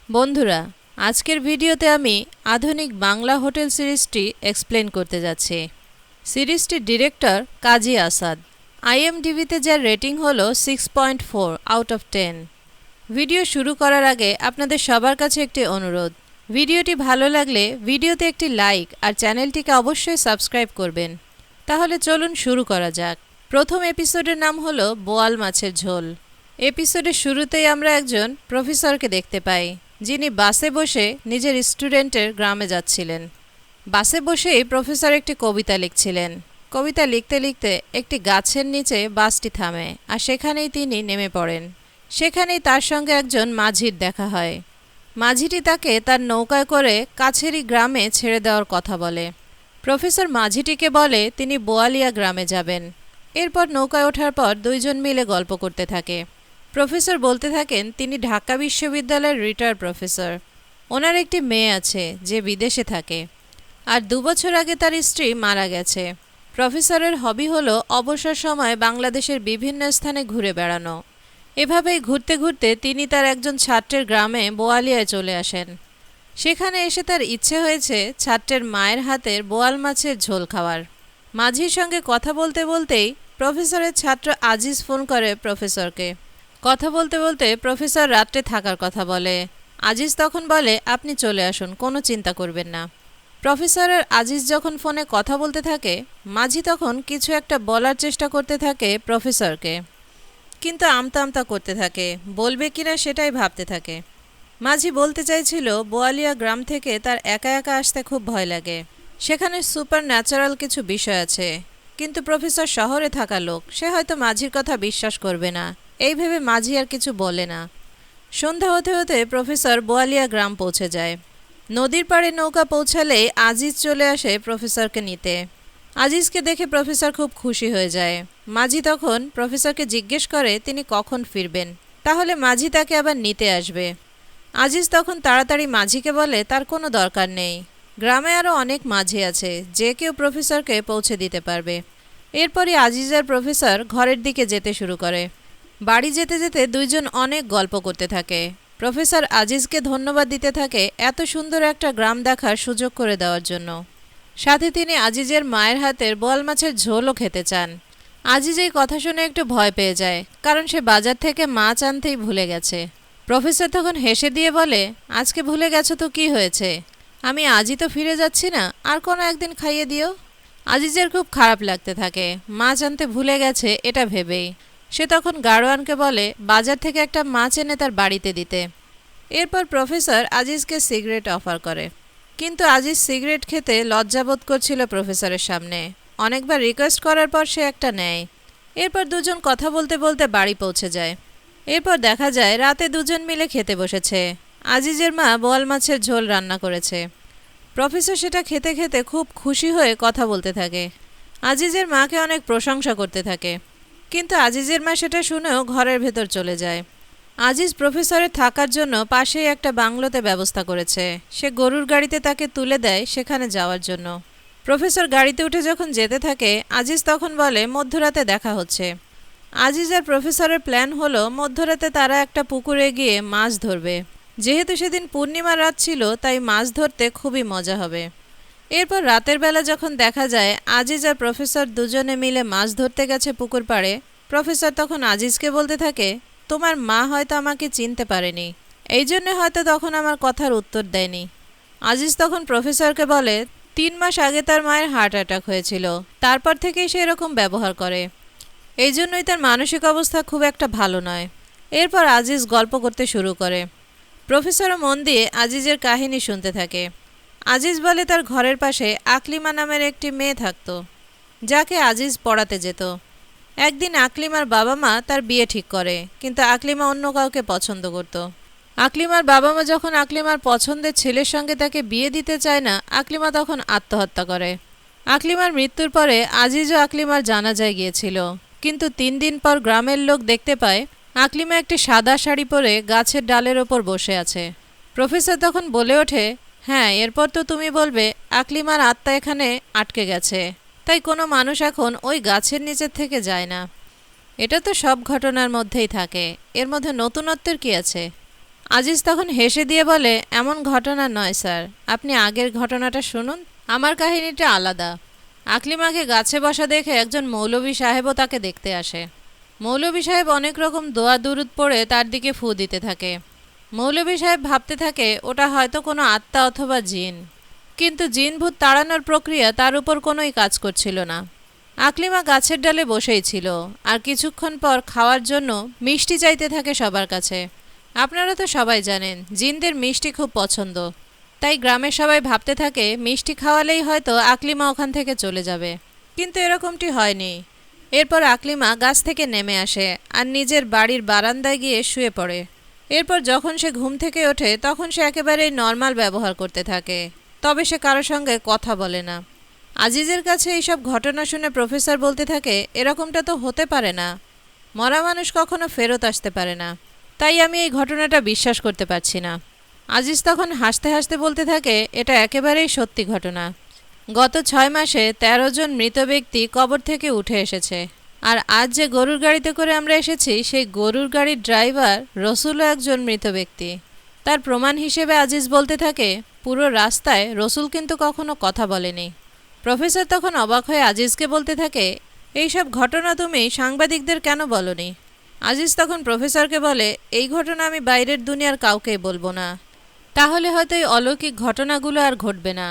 বন্ধুরা, আজকের ভিডিওতে আমি আধুনিক বাংলা হোটেল সিরিজটি এক্সপ্লেন করতে যাচ্ছি। সিরিজটির ডিরেক্টর কাজী আসাদ। আইএমডিবিতে যার রেটিং হলো 6.4 আউট অফ 10। ভিডিও শুরু করার আগে আপনাদের সবার কাছে একটি অনুরোধ, ভিডিওটি ভালো লাগলে ভিডিওতে একটি লাইক আর চ্যানেলটিকে অবশ্যই সাবস্ক্রাইব করবেন। তাহলে চলুন শুরু করা যাক। প্রথম এপিসোডের নাম হলো বোয়াল মাছের ঝোল। এপিসোডের শুরুতেই আমরা একজন প্রফেসরকে দেখতে পাই, যিনি বাসে বসে নিজের স্টুডেন্টের গ্রামে যাচ্ছিলেন। বাসে বসেই প্রফেসর একটি কবিতা লিখছিলেন। কবিতা লিখতে লিখতে একটি গাছের নিচে বাসটি থামে আর সেখানেই তিনি নেমে পড়েন। সেখানেই তার সঙ্গে একজন মাঝির দেখা হয়। মাঝিটি তাকে তার নৌকায় করে কাছেরই গ্রামে ছেড়ে দেওয়ার কথা বলে। প্রফেসর মাঝিটিকে বলে তিনি বোয়ালিয়া গ্রামে যাবেন। এরপর নৌকায় ওঠার পর দুইজন মিলে গল্প করতে থাকে। প্রফেসর বলতে থাকেন তিনি ঢাকা বিশ্ববিদ্যালয়ের রিটায়ার্ড প্রফেসর। ওনার একটি মেয়ে আছে যে বিদেশে থাকে, আর 2 বছর আগে তার স্ত্রী মারা গেছে। প্রফেসরের হবি হলো অবসর সময়ে বাংলাদেশের বিভিন্ন স্থানে ঘুরে বেড়ানো। এভাবেই ঘুরতে ঘুরতে তিনি তার একজন ছাত্রের গ্রামে বোয়ালিয়ায় চলে আসেন। সেখানে এসে তার ইচ্ছে হয়েছে ছাত্রের মায়ের হাতের বোয়াল মাছের ঝোল খাওয়ার। মাঝির সঙ্গে কথা বলতে বলতেই প্রফেসরের ছাত্র আজিজ ফোন করে প্রফেসরকে। কথা বলতে বলতে প্রফেসর রাত্রে থাকার কথা বলে। আজিজ তখন বলে আপনি চলে আসুন, কোনো চিন্তা করবেন না। প্রফেসরের আজিজ যখন ফোনে কথা বলতে থাকে, মাঝি তখন কিছু একটা বলার চেষ্টা করতে থাকে প্রফেসরকে, কিন্তু আমতা আমতা করতে থাকে, বলবে কিনা সেটাই ভাবতে থাকে। মাঝি বলতে চাইছিল বোয়ালিয়া গ্রাম থেকে তার একা একা আসতে খুব ভয় লাগে। সেখানে সুপার ন্যাচারাল কিছু বিষয় আছে, কিন্তু প্রফেসর শহরে থাকা লোক, সে হয়তো মাঝির কথা বিশ্বাস করবে না। এই ভেবে মাঝি আর কিছু বলে না। সন্ধ্যা হতে হতে প্রফেসর বোয়ালিয়া গ্রাম পৌঁছে যায়। নদীর পাড়ে নৌকা পৌঁছালেই আজিজ চলে আসে প্রফেসরকে নিতে। আজিজকে দেখে প্রফেসর খুব খুশি হয়ে যায়। মাঝি তখন প্রফেসরকে জিজ্ঞেস করে তিনি কখন ফিরবেন, তাহলে মাঝি তাকে আবার নিতে আসবে। আজিজ তখন তাড়াতাড়ি মাঝিকে বলে তার কোনো দরকার নেই, গ্রামে আরও অনেক মাঝি আছে, যে কেউ প্রফেসরকে পৌঁছে দিতে পারবে। এরপরই আজিজ আর প্রফেসর ঘরের দিকে যেতে শুরু করে। বাড়ি যেতে যেতে দুইজন অনেক গল্প করতে থাকে। প্রফেসর আজিজকে ধন্যবাদ দিতে থাকে এত সুন্দর একটা গ্রাম দেখার সুযোগ করে দেওয়ার জন্য। সাথে তিনি আজিজের মায়ের হাতের বোয়াল মাছের ঝোলও খেতে চান। আজিজ এই কথা শুনে একটু ভয় পেয়ে যায়, কারণ সে বাজার থেকে মাছ আনতেই ভুলে গেছে। প্রফেসর তখন হেসে দিয়ে বলে আজকে ভুলে গেছো তো কি হয়েছে, আমি আজই তো ফিরে যাচ্ছি না, আর কোনো একদিন খাইয়ে দিও। আজিজের খুব খারাপ লাগতে থাকে মাছ আনতে ভুলে গেছে এটা ভেবেই। সে তখন গাড়োয়ানকে বলে বাজার থেকে একটা মাছ এনে তার বাড়িতে দিতে। এরপর প্রফেসর আজিজকে সিগারেট অফার করে, কিন্তু আজিজ সিগারেট খেতে লজ্জাবোধ করছিল প্রফেসরের সামনে। অনেকবার রিকোয়েস্ট করার পর সে একটা নেয়। এরপর দুজন কথা বলতে বলতে বাড়ি পৌঁছে যায়। এরপর দেখা যায় রাতে দুজন মিলে খেতে বসেছে। আজিজের মা বোয়াল মাছের ঝোল রান্না করেছে। প্রফেসর সেটা খেতে খেতে খুব খুশি হয়ে কথা বলতে থাকে। আজিজের মাকে অনেক প্রশংসা করতে থাকে, কিন্তু আজিজের মা সেটা শুনেও ঘরের ভেতর চলে যায়। আজিজ প্রফেসরের থাকার জন্য পাশেই একটা বাংলোতে ব্যবস্থা করেছে। সে গরুর গাড়িতে তাকে তুলে দেয় সেখানে যাওয়ার জন্য। প্রফেসর গাড়িতে উঠে যখন যেতে থাকে, আজিজ তখন বলে মধ্যরাতে দেখা হচ্ছে। আজিজ আর প্রফেসরের প্ল্যান হলো মধ্যরাতে তারা একটা পুকুরে গিয়ে মাছ ধরবে। যেহেতু সেদিন পূর্ণিমা রাত ছিল, তাই মাছ ধরতে খুবই মজা হবে। এরপর রাতের বেলা যখন দেখা যায় আজিজ আর প্রফেসর দুজনে মিলে মাছ ধরতে গেছে পুকুর পাড়ে, প্রফেসর তখন আজিজকে বলতে থাকে তোমার মা হয়তো আমাকে চিনতে পারেনি, এই জন্য হয়তো তখন আমার কথার উত্তর দেয়নি। আজিজ তখন প্রফেসরকে বলে 3 মাস আগে তার মায়ের হার্ট অ্যাটাক হয়েছিল, তারপর থেকেই সে এরকম ব্যবহার করে, এই জন্যই তার মানসিক অবস্থা খুব একটা ভালো নয়। এরপর আজিজ গল্প করতে শুরু করে। প্রফেসরও মন দিয়ে আজিজের কাহিনী শুনতে থাকে। আজিজ বলে তার ঘরের পাশে আকলিমা নামের একটি মেয়ে থাকতো, যাকে আজিজ পড়াতে যেত। একদিন আকলিমার বাবা মা তার বিয়ে ঠিক করে, কিন্তু আকলিমা অন্য কাউকে পছন্দ করত। আকলিমার বাবা মা যখন আকলিমার পছন্দের ছেলের সঙ্গে তাকে বিয়ে দিতে চায় না, আকলিমা তখন আত্মহত্যা করে। আকলিমার মৃত্যুর পরে আজিজও আকলিমার জানাজায় গিয়েছিল, কিন্তু 3 দিন পর গ্রামের লোক দেখতে পায় আকলিমা একটি সাদা শাড়ি পরে গাছের ডালের ওপর বসে আছে। প্রফেসর তখন বলে ওঠে হ্যাঁ, এরপর তো তুমি বলবে আকলিমার আত্মা এখানে আটকে গেছে, তাই কোনো মানুষ এখন ওই গাছের নিচের থেকে যায় না। এটা তো সব ঘটনার মধ্যেই থাকে, এর মধ্যে নতুনত্বের কি আছে? আজিজ তখন হেসে দিয়ে বলে, এমন ঘটনা নয় স্যার, আপনি আগের ঘটনাটা শুনুন। আমার কাহিনীটা আলাদা। আকলিমাকে গাছে বসা দেখে একজন মৌলভী সাহেবও তাকে দেখতে আসে। মৌলভী সাহেব অনেক রকম দোয়া দুরুদ পড়ে তার দিকে ফু দিতে থাকে। মৌলভী সাহেব ভাবতে থাকে ওটা হয়তো কোনো আত্মা অথবা জিন, কিন্তু জিন ভূত তাড়ানোর প্রক্রিয়া তার উপর কোনোই কাজ করছিল না। আকলিমা গাছের ডালে বসেই ছিল, আর কিছুক্ষণ পর খাওয়ার জন্য মিষ্টি চাইতে থাকে সবার কাছে। আপনারা তো সবাই জানেন জিনদের মিষ্টি খুব পছন্দ, তাই গ্রামের সবাই ভাবতে থাকে মিষ্টি খাওয়ালেই হয়তো আকলিমা ওখান থেকে চলে যাবে, কিন্তু এরকমটি হয়নি। এরপর আকলিমা গাছ থেকে নেমে আসে আর নিজের বাড়ির বারান্দায় গিয়ে শুয়ে পড়ে। এরপর যখন সে ঘুম থেকে ওঠে তখন সে একেবারেই নর্মাল ব্যবহার করতে থাকে, তবে সে কারোর সঙ্গে কথা বলে না। আজিজের কাছে এইসব ঘটনা শুনে প্রফেসর বলতে থাকে, এরকমটা তো হতে পারে না, মরা মানুষ কখনো ফেরত আসতে পারে না, তাই আমি এই ঘটনাটা বিশ্বাস করতে পারছি না। আজিজ তখন হাসতে হাসতে বলতে থাকে, এটা একেবারেই সত্যি ঘটনা। গত 6 মাসে 13 জন মৃত ব্যক্তি কবর থেকে উঠে এসেছে, আর আজ যে গরুর গাড়িতে করে আমরা এসেছি সেই গরুর গাড়ির ড্রাইভার রসুলও একজন মৃত ব্যক্তি। তার প্রমাণ হিসেবে আজিজ বলতে থাকে, পুরো রাস্তায় রসুল কিন্তু কখনো কথা বলেনি। প্রফেসর তখন অবাক হয়ে আজিজকে বলতে থাকে, এইসব ঘটনা তুমি সাংবাদিকদের কেন বলনি? আজিজ তখন প্রফেসরকে বলে, এই ঘটনা আমি বাইরের দুনিয়ার কাউকেই বলবো না, তাহলে হয়তো এই অলৌকিক ঘটনাগুলো আর ঘটবে না।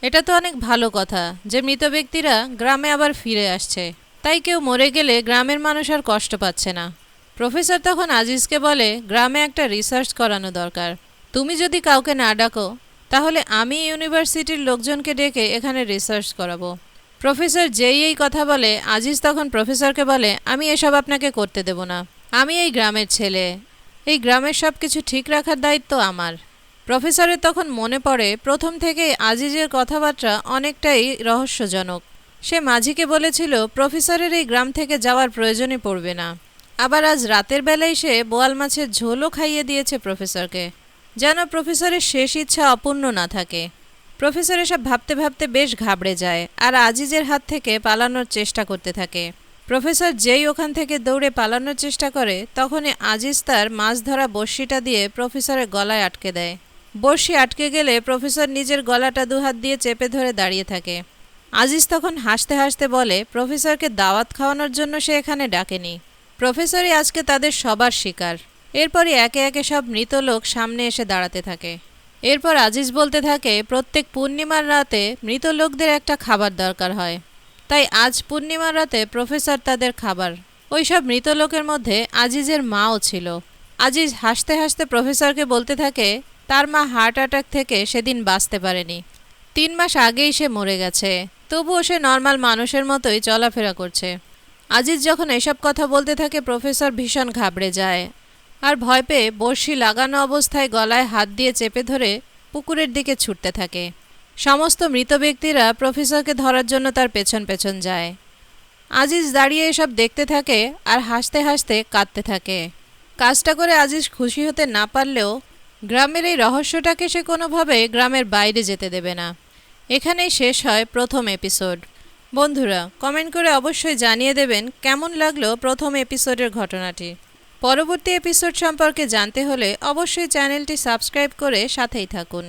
এটা তো অনেক ভালো কথা যে মৃত ব্যক্তিরা গ্রামে আবার ফিরে আসছে, তাই কেউ মরে গেলে গ্রামের মানুষ আর কষ্ট পাচ্ছে না। প্রফেসর তখন আজিজকে বলে, গ্রামে একটা রিসার্চ করানো দরকার, তুমি যদি কাউকে না ডাকো তাহলে আমি ইউনিভার্সিটির লোকজনকে ডেকে এখানে রিসার্চ করাবো। প্রফেসর যেই এই কথা বলে, আজিজ তখন প্রফেসরকে বলে, আমি এসব আপনাকে করতে দেব না, আমি এই গ্রামের ছেলে, এই গ্রামের সব কিছু ঠিক রাখার দায়িত্ব আমার। প্রফেসরের তখন মনে পড়ে প্রথম থেকেই আজিজের কথাবার্তা অনেকটাই রহস্যজনক। সে মাঝিকে বলেছিল প্রফেসরের এই গ্রাম থেকে যাওয়ার প্রয়োজনই পড়বে না, আবার আজ রাতের বেলায় সে বোয়াল মাছের ঝোলও খাইয়ে দিয়েছে প্রফেসরকে, যেন প্রফেসরের শেষ ইচ্ছা অপূর্ণ না থাকে। প্রফেসর এসব ভাবতে ভাবতে বেশ ঘাবড়ে যায় আর আজিজের হাত থেকে পালানোর চেষ্টা করতে থাকে। প্রফেসর যেই ওখান থেকে দৌড়ে পালানোর চেষ্টা করে তখনই আজিজ তার মাছ ধরা বড়শিটা দিয়ে প্রফেসরের গলায় আটকে দেয়। বড়শি আটকে গেলে প্রফেসর নিজের গলাটা দুহাত দিয়ে চেপে ধরে দাঁড়িয়ে থাকে। আজিজ তখন হাসতে হাসতে বলে, প্রফেসরকে দাওয়াত খাওয়ানোর জন্য সে এখানে ডাকেনি, প্রফেসরই আজকে তাদের সবার শিকার। এরপরই একে একে সব মৃত লোক সামনে এসে দাঁড়াতে থাকে। এরপর আজিজ বলতে থাকে, প্রত্যেক পূর্ণিমার রাতে মৃত লোকদের একটা খাবার দরকার হয়, তাই আজ পূর্ণিমার রাতে প্রফেসর তাদের খাবার। ওই সব মৃত লোকের মধ্যে আজিজের মাও ছিল। আজিজ হাসতে হাসতে প্রফেসরকে বলতে থাকে, তার মা হার্ট অ্যাটাক থেকে সেদিন বাঁচতে পারেনি, 3 মাস আগেই সে মরে গেছে, তবুও সে নর্মাল মানুষের মতোই চলাফেরা করছে। আজিজ যখন এসব কথা বলতে থাকে প্রফেসর ভীষণ ঘাবড়ে যায় আর ভয় পেয়ে বড়শি লাগানো অবস্থায় গলায় হাত দিয়ে চেপে ধরে পুকুরের দিকে ছুটতে থাকে। সমস্ত মৃত ব্যক্তিরা প্রফেসরকে ধরার জন্য তার পেছন পেছন যায়। আজিজ দাঁড়িয়ে এসব দেখতে থাকে আর হাসতে হাসতে কাঁদতে থাকে। কাজটা করে আজিজ খুশি হতে না পারলেও গ্রামের এই রহস্যটাকে সে কোনোভাবে গ্রামের বাইরে যেতে দেবে না। এখানেই শেষ হয় প্রথম এপিসোড। বন্ধুরা কমেন্ট করে অবশ্যই জানিয়ে দেবেন কেমন লাগলো প্রথম এপিসোডের ঘটনাটি। পরবর্তী এপিসোড সম্পর্কে জানতে হলে অবশ্যই চ্যানেলটি সাবস্ক্রাইব করে সাথেই থাকুন।